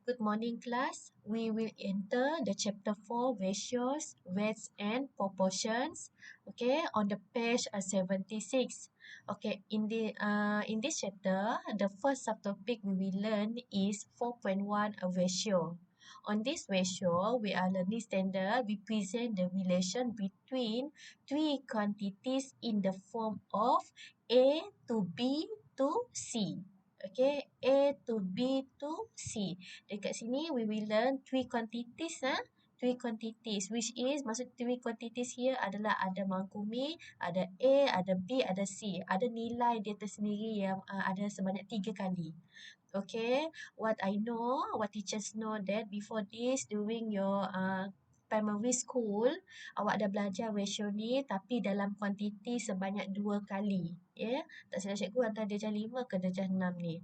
Good morning, class. We will enter the chapter 4 ratios, weights, and proportions. Okay, on the page 76. Okay, in this chapter, the first subtopic we will learn is 4.1 a ratio. On this ratio, we are learning standard. We present the relation between three quantities in the form of A to B to C. Okay, A to B to C. Dekat sini we will learn three quantities three quantities which is maksud three quantities here adalah ada mangkumi, ada A, ada B, ada C. Ada nilai dia tersendiri yang ada sebanyak 3 kali. Okay, what teachers know that before this during your primary school awak dah belajar ratio ni tapi dalam kuantiti sebanyak 2 kali. Ya, tak silap cikgu antara darjah 5 ke darjah 6 ni.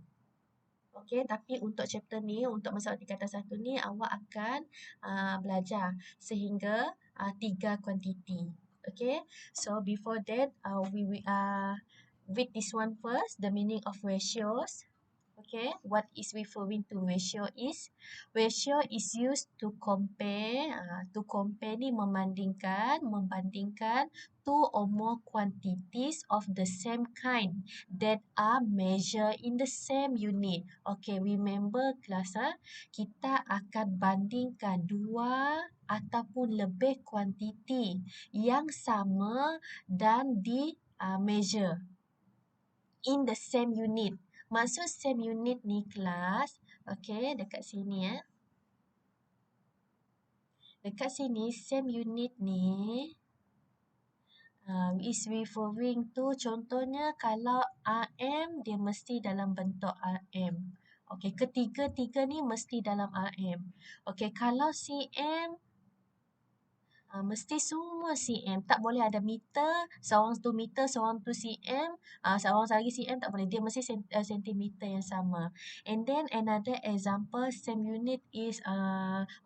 Okey, tapi untuk chapter ni, untuk masalah tingkatan 1 ni, awak akan belajar sehingga 3 kuantiti. Okay, so before that, we read this one first, the meaning of ratios. Okay, what is referring to ratio is used to compare ni membandingkan two or more quantities of the same kind that are measured in the same unit. Okay, remember class kita akan bandingkan dua ataupun lebih kuantiti yang sama dan di measure in the same unit. Maksud same unit ni kelas, okay, dekat sini Dekat sini same unit ni is referring to contohnya kalau RM dia mesti dalam bentuk RM. Okay, ketiga-tiga ni mesti dalam RM. Okay, kalau CM mesti semua cm, tak boleh ada meter, seorang tu meter, seorang tu cm, seorang lagi cm, tak boleh, dia mesti sentimeter yang sama. And then another example same unit is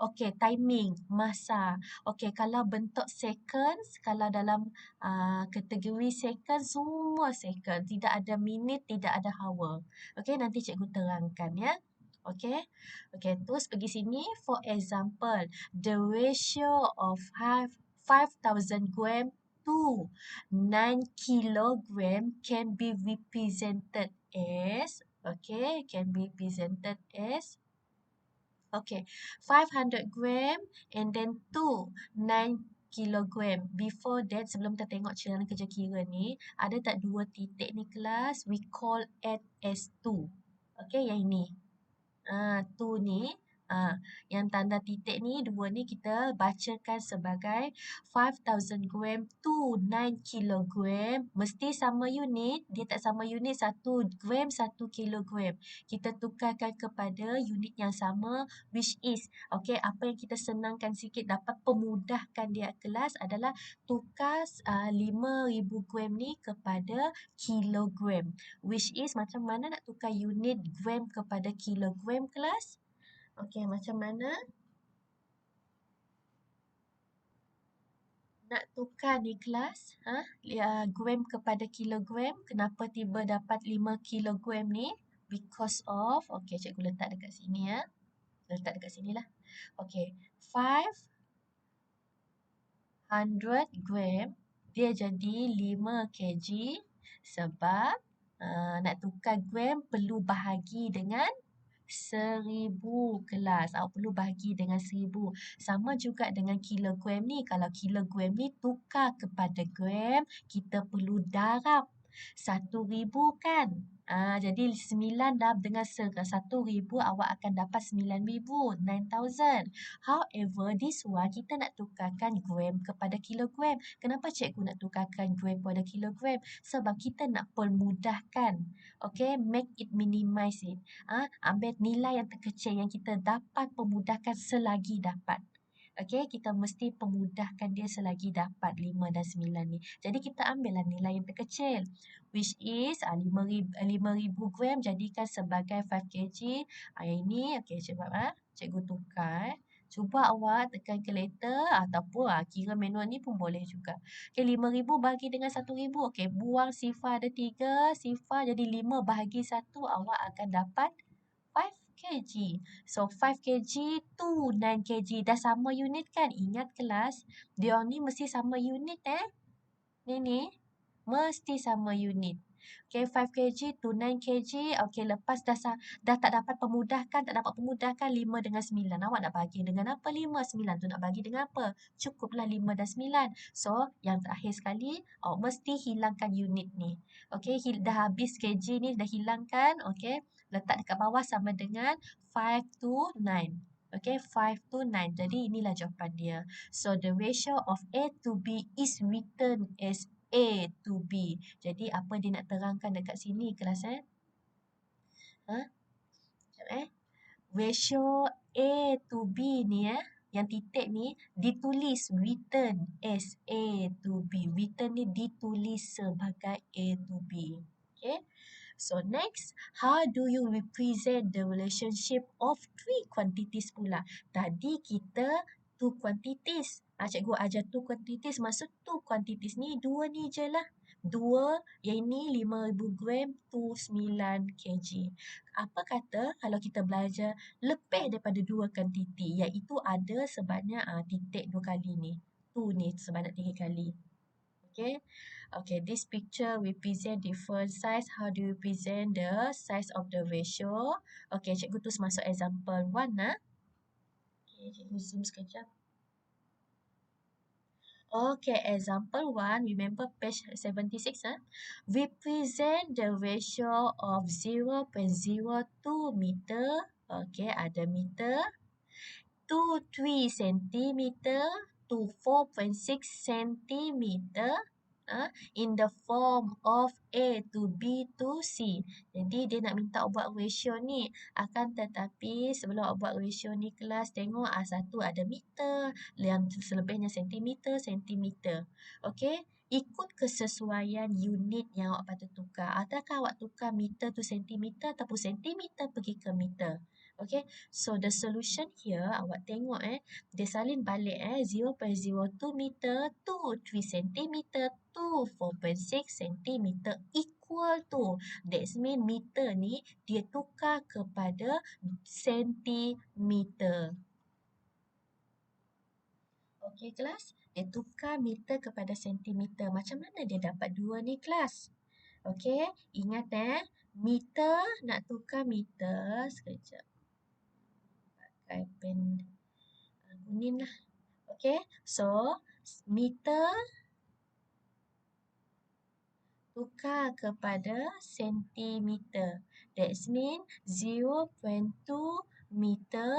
okay, timing, masa. Okay, kalau bentuk seconds, kalau dalam kategori second, semua second, tidak ada minute, tidak ada hour. Okay, nanti cikgu terangkan ya. Okay, terus pergi sini. For example, the ratio of 5,000 gram to 9 kilogram can be represented as, okay, 500 gram and then to 9 kilogram. Before that, sebelum kita tengok cara kerja kira ni, ada tak dua titik ni kelas? We call it as 2. Okay, yang ini. 2 ni, yang tanda titik ni, 2 ni kita bacakan sebagai 5,000 gram to 9 kilogram. Mesti sama unit, dia tak sama unit 1 gram 1 kilogram. Kita tukarkan kepada unit yang sama which is, okay, apa yang kita senangkan sikit dapat pemudahkan dia kelas adalah tukar 5,000 gram ni kepada kilogram. Which is macam mana nak tukar unit gram kepada kilogram kelas? Okey, macam mana nak tukar ni kelas? Gram kepada kilogram. Kenapa tiba dapat 5 kilogram ni? Because of, okey, cikgu letak dekat sini ya. Letak dekat sini lah. Okey, 500 gram dia jadi 5 kg sebab nak tukar gram perlu bahagi dengan 1,000 kelas. Awak perlu bahagi dengan 1,000. Sama juga dengan kilogram ni. Kalau kilogram ni tukar kepada gram, kita perlu darab 1,000 kan? Jadi 9 darab dengan 1,000 awak akan dapat 9,000, 9,000. However, this one kita nak tukarkan gram kepada kilogram. Kenapa cikgu nak tukarkan gram kepada kilogram? Sebab kita nak permudahkan. Okay, make it minimize it. Ambil nilai yang terkecil yang kita dapat pemudahkan selagi dapat. Okay, kita mesti pemudahkan dia selagi dapat 5 dan 9 ni. Jadi kita ambillah nilai yang terkecil. Which is 5,000 gram jadikan sebagai 5 kg. Yang ini, okay, cikgu tukar. Cuba awak tekan calculator ataupun kira manual ni pun boleh juga. Okay, 5,000 bagi dengan 1,000. Okay, buang sifar ada 3 sifar jadi 5 bahagi 1 awak akan dapat 5 kg. So 5 kg to 9 kg. Dah sama unit kan? Ingat kelas, dia ni mesti sama unit Ni. Mesti sama unit. Okay, 5 kg to 9 kg. Okay, lepas dah tak dapat pemudahkan, 5 dengan 9. Awak nak bagi dengan apa 5? 9 tu nak bagi dengan apa? Cukuplah 5 dan 9. So, yang terakhir sekali, awak mesti hilangkan unit ni. Okay, dah habis kg ni, dah hilangkan. Okay, letak dekat bawah sama dengan 5 to 9. Okay, 5 to 9. Jadi, inilah jawapan dia. So, the ratio of A to B is written as A to B. Jadi, apa dia nak terangkan dekat sini kelas Sekejap Ratio A to B ni yang titik ni ditulis written as A to B. Written ni ditulis sebagai A to B. Okay. So next, how do you represent the relationship of three quantities pula? Tadi kita two quantities. Cikgu ajar two quantities, maksud two quantities ni dua ni je lah. Dua, yang ini 5,000 gram to 9 kg. Apa kata kalau kita belajar lebih daripada dua kuantiti, iaitu ada sebanyak titik dua kali ni. Two ni sebanyak 3 kali. Okay. Okay, this picture represent different size. How do you present the size of the ratio? Okay, cikgu terus masuk example 1 Okay, cikgu zoom sekejap. Okay, example 1, remember page 76 Represent the ratio of 0.02 meter. Okay, ada meter. To 3 centimeter to 4.6 centimeter. In the form of A to B to C. Jadi dia nak minta buat ratio ni. Akan tetapi sebelum buat ratio ni kelas, tengok satu ada meter, yang selebihnya sentimeter. Okey, ikut kesesuaian unit yang awak patut tukar. Adakah awak tukar meter to sentimeter ataupun sentimeter pergi ke meter? Okay, so the solution here, awak tengok dia salin balik 0.02 meter to 3 cm to 4.6 cm equal to. That means meter ni dia tukar kepada sentimeter. Okay kelas, dia tukar meter kepada sentimeter. Macam mana dia dapat dua ni kelas? Okay, ingat meter nak tukar meter. Sekejap. Pakai pen kuning lah. Okay, so meter tukar kepada sentimeter. That means 0.2 meter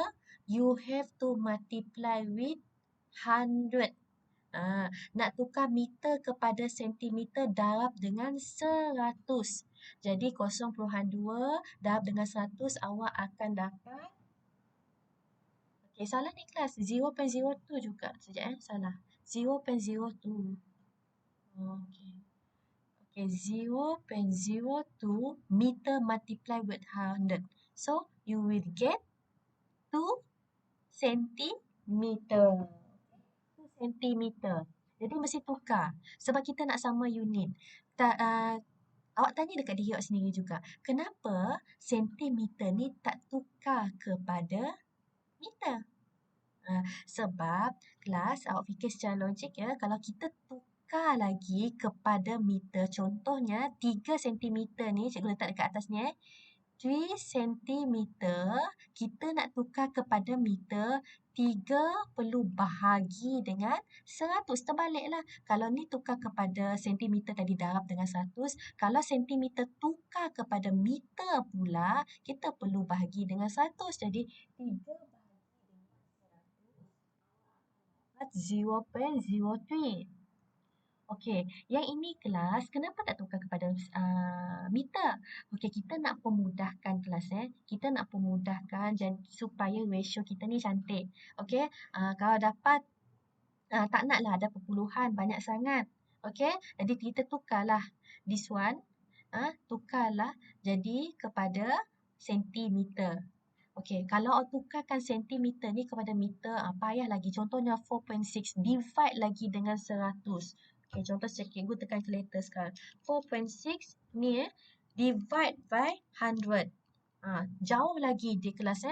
you have to multiply with 100. Nak tukar meter kepada sentimeter darab dengan 100. Jadi 0.2 darab dengan 100 awak akan dapat. Okay, salah ni kelas. 0.02 juga. Sekejap salah. 0.02. Okay. Okay, 0.02 meter multiply with 100. So, you will get 2 centimeter. 2 centimeter. Jadi, mesti tukar. Sebab kita nak sama unit. Awak tanya dekat diri awak sendiri juga. Kenapa sentimeter ni tak tukar kepada meter? Sebab kelas awak fikir secara logik kalau kita tukar lagi kepada meter, contohnya 3 cm ni, cikgu letak dekat atas ni 3 cm, kita nak tukar kepada meter, 3 perlu bahagi dengan 100. Terbaliklah. Kalau ni tukar kepada sentimeter tadi darab dengan 100. Kalau sentimeter tukar kepada meter pula, kita perlu bahagi dengan 100. Jadi 3 0.03. Okey, yang ini kelas, kenapa tak tukar kepada meter? Okey, kita nak pemudahkan kelas Kita nak pemudahkan supaya ratio kita ni cantik. Okey, kalau dapat tak naklah ada perpuluhan banyak sangat. Okey, jadi kita tukarlah this one. Tukarlah jadi kepada sentimeter. Okey, kalau awak tukarkan sentimeter ni kepada meter, payah lagi. Contohnya 4.6, divide lagi dengan 100. Okey, contoh cikgu tekan calculator sekarang. 4.6 ni divide by 100. Jauh lagi di kelas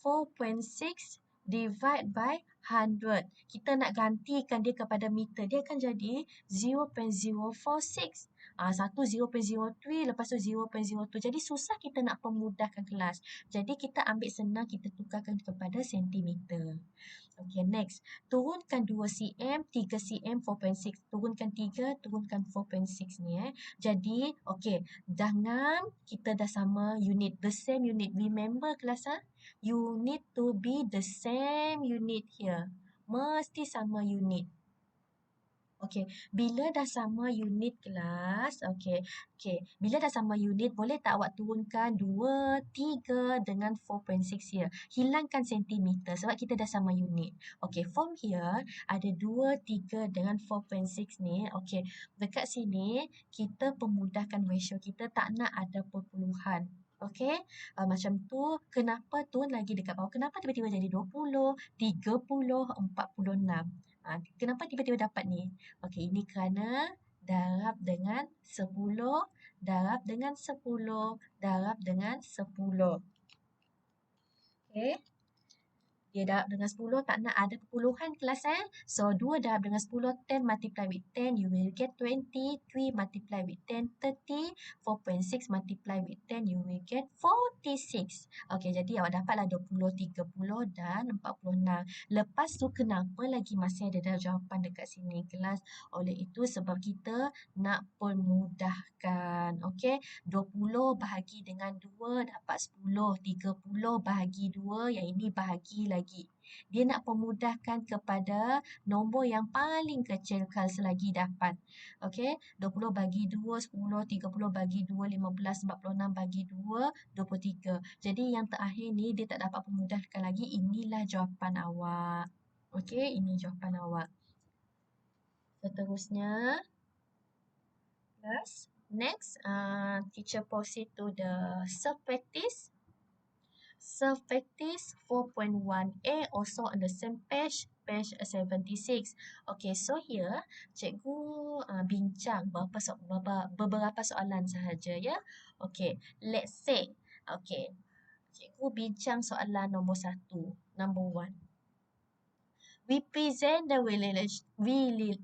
4.6 divide by 100. Kita nak gantikan dia kepada meter. Dia akan jadi 0.046. 0.03, lepas tu 0.02. Jadi susah kita nak pemudahkan kelas. Jadi kita ambil senang, kita tukarkan kepada sentimeter. Okay, next. Turunkan 2 cm, 3 cm, 4.6. Turunkan 3, turunkan 4.6 ni. Jadi, okay. Jangan kita dah sama unit. The same unit. Remember kelas you need to be the same unit here. Mesti sama unit. Okey, bila dah sama unit kelas, okey. Bila dah sama unit, boleh tak awak turunkan 2, 3 dengan 4.6 here. Hilangkan sentimeter sebab kita dah sama unit. Okey, from here ada 2, 3 dengan 4.6 ni. Okey, dekat sini kita pemudahkan ratio. Kita tak nak ada perpuluhan. Okey, macam tu. Kenapa turun lagi dekat bawah? Kenapa tiba-tiba jadi 20, 30, 46? Kenapa tiba-tiba dapat ni? Okey, ini kerana darab dengan 10, darab dengan 10, darab dengan 10. Okey. Dia darab dengan 10, tak nak ada perpuluhan kelas So, 2 darab dengan 10, 10 multiply with 10, you will get 20. 3 multiply with 10, 30. 4.6 multiply with 10, you will get 46. Okey, jadi awak dapatlah 20, 30 dan 46. Lepas tu, kenapa lagi masih ada jawapan dekat sini kelas? Oleh itu, sebab kita nak permudahkan. Okey, 20 bahagi dengan 2 dapat 10. 30 bahagi 2, yang ini bahagi lagi. Dia nak pemudahkan kepada nombor yang paling kecil selagi dapat. Okey, 20 bagi 2, 10, 30 bagi 2, 15, 46 bagi 2, 23. Jadi yang terakhir ni dia tak dapat pemudahkan lagi. Inilah jawapan awak. Okey, ini jawapan awak. Seterusnya, next, teacher proceed to the self-practice. Self-practice 4.1a also on the same page 76. Okay, so here cikgu bincang beberapa soalan sahaja ya. Okay, let's say, okay, cikgu bincang soalan nombor 1, number 1. We present the relationship.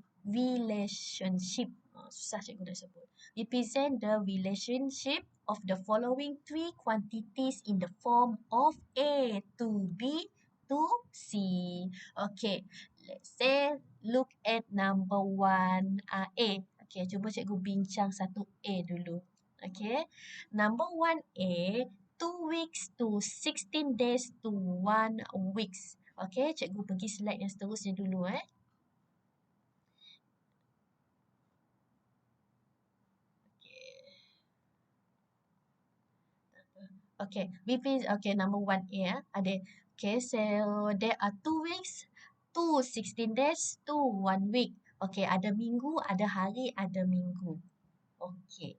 Susah cikgu dah sebut. We present the relationship of the following 3 quantities in the form of A to B to C. Okay, let's say look at number 1 A. Okay, cuba cikgu bincang satu A dulu. Okay, number 1A, 2 weeks to 16 days to 1 weeks. Okay, cikgu pergi slide yang seterusnya dulu Okay, number 1A ada. Okay, so there are 2 weeks, 16 days, 1 week. Okay, ada minggu, ada hari, ada minggu. Okay,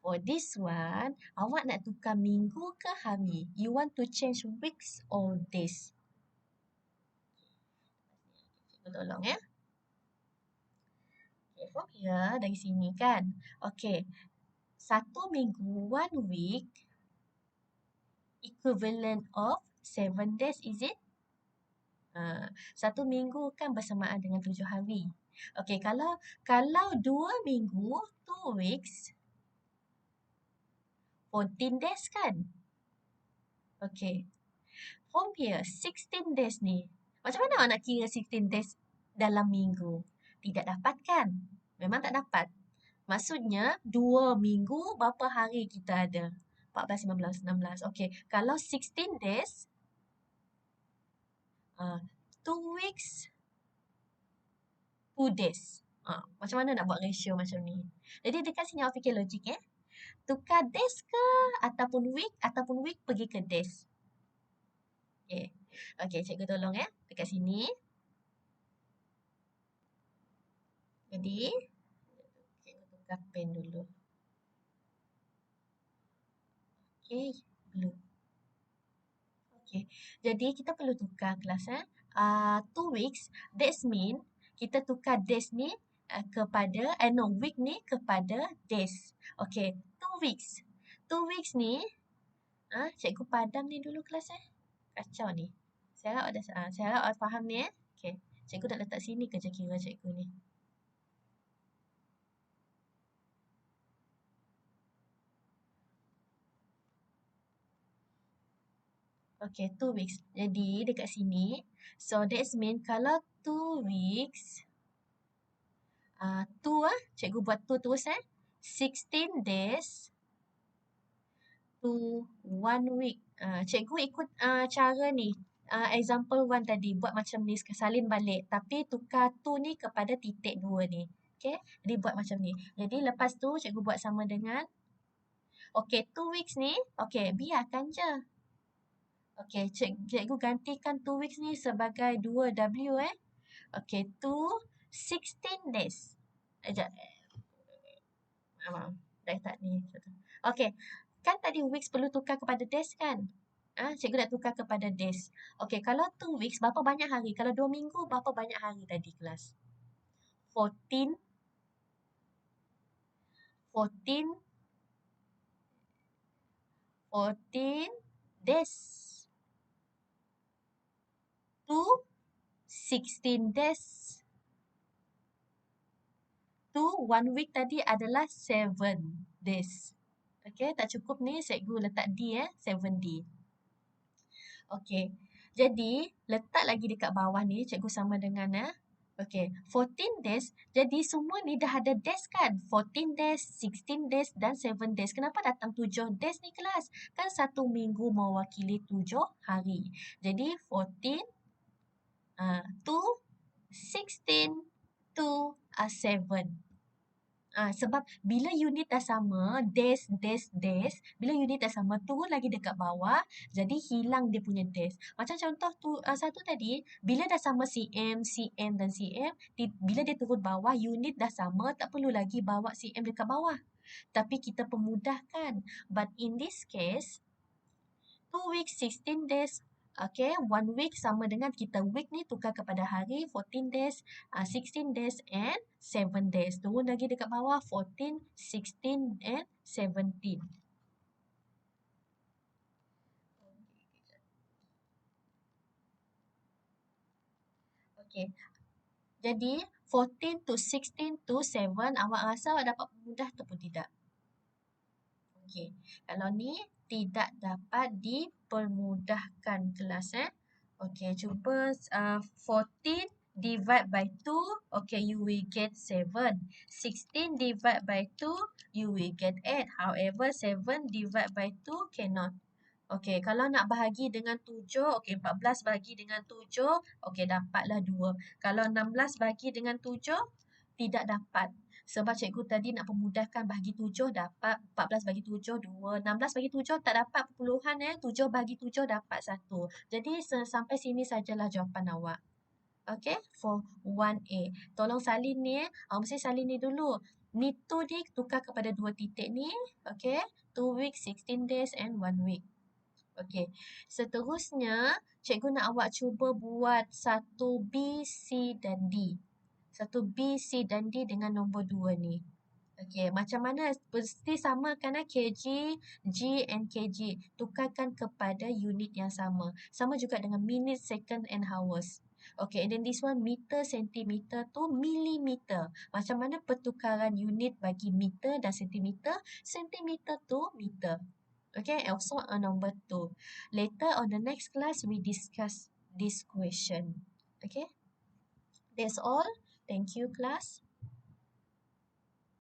for this one, awak nak tukar minggu ke hari? You want to change weeks or days? Tolong ya. Okay, from here, dari sini kan. Okay, 1 minggu, 1 week, equivalent of 7 days, is it? 1 minggu kan bersamaan dengan 7 hari. Okey, kalau 2 minggu, 2 weeks, 14 days kan? Okey. From here, 16 days ni. Macam mana awak nak kira 16 days dalam minggu? Tidak dapat kan? Memang tak dapat. Maksudnya, 2 minggu, berapa hari kita ada? 14, 15, 16. Okey, kalau 16 days, 2 weeks, 2 days. Macam mana nak buat ratio macam ni? Jadi dekat sini awak fikir logik Tukar days ke ataupun week pergi ke days. Okay. Okay, cikgu tolong dekat sini. Jadi, cikgu tukar pen dulu. Okay, blue. Okay, jadi kita perlu tukar kelas 2 weeks, that's mean kita tukar days ni kepada, week ni kepada days. Okay, 2 weeks. 2 weeks ni Cikgu padam ni dulu kelas Kacau ni. Saya harap awak faham ni Okey. Cikgu dah letak sini kerja kira cikgu ni. Okay, 2 weeks. Jadi dekat sini, so that's mean kalau 2 weeks, 2 cikgu buat 2 terus 16 days to 1 week. Cikgu ikut cara ni. Example 1 tadi, buat macam ni, salin balik. Tapi tukar 2 ni kepada titik 2 ni. Okay, jadi buat macam ni. Jadi lepas tu cikgu buat sama dengan, okay, 2 weeks ni, okay, biarkan je. Okay, cikgu gantikan 2 weeks ni sebagai 2W Okay, 16 days. Sekejap. Maaf, dah tak ni. Okay, kan tadi weeks perlu tukar kepada days kan? Cikgu nak tukar kepada days. Okay, kalau 2 weeks, berapa banyak hari? Kalau 2 minggu, berapa banyak hari tadi kelas? 14 days. To 16 days. To 1 week tadi adalah 7 days. Okay, tak cukup ni cikgu letak D 7D. Okay, jadi letak lagi dekat bawah ni cikgu sama dengan okay, 14 days. Jadi semua ni dah ada days kan? 14 days, 16 days dan 7 days. Kenapa datang 7 days ni kelas? Kan 1 minggu mewakili 7 hari. Jadi 14 to 16 to 7. Sebab bila unit dah sama, days, bila unit dah sama, turun lagi dekat bawah, jadi hilang dia punya days. Macam contoh satu tadi, bila dah sama cm, cm dan cm, bila dia turun bawah, unit dah sama, tak perlu lagi bawa cm dekat bawah. Tapi kita pemudahkan. But in this case, 2 weeks, 16 days, okay, 1 week sama dengan kita week ni tukar kepada hari, 14 days, 16 days and 7 days. Turun lagi dekat bawah, 14, 16 and 17. Okay. Jadi, 14 to 16 to 7, awak rasa awak dapat mudah ataupun tidak? Okay. Kalau ni tidak dapat dipermudahkan kelas Okay, cuba 14 divide by 2, okay, you will get 7. 16 divide by 2, you will get 8. However, 7 divide by 2 cannot. Okay, kalau nak bahagi dengan 7, okay, 14 bahagi dengan 7, okay, dapatlah 2. Kalau 16 bahagi dengan 7, tidak dapat. Sebab cikgu tadi nak pemudahkan bahagi 7 dapat 14 bagi 7 2, 16 bagi 7 tak dapat perpuluhan 7 bagi 7 dapat 1. Jadi sampai sini sajalah jawapan awak. Okay, for 1A. Tolong salin ni mesti salin ni dulu. Ni 2 ni tukar kepada 2 titik ni. Okay, 2 weeks, 16 days and 1 week. Okay, seterusnya cikgu nak awak cuba buat 1B, C dan D. 1B, C dan D dengan nombor 2 ni. Okey, macam mana? Mesti samakan kg, G and kg. Tukarkan kepada unit yang sama. Sama juga dengan minute, second and hours. Okay, and then this one meter, sentimeter to millimeter. Macam mana pertukaran unit bagi meter dan sentimeter, sentimeter to meter. Okay, also on number 2. Later on the next class, we discuss this question. Okay, that's all. Thank you, class.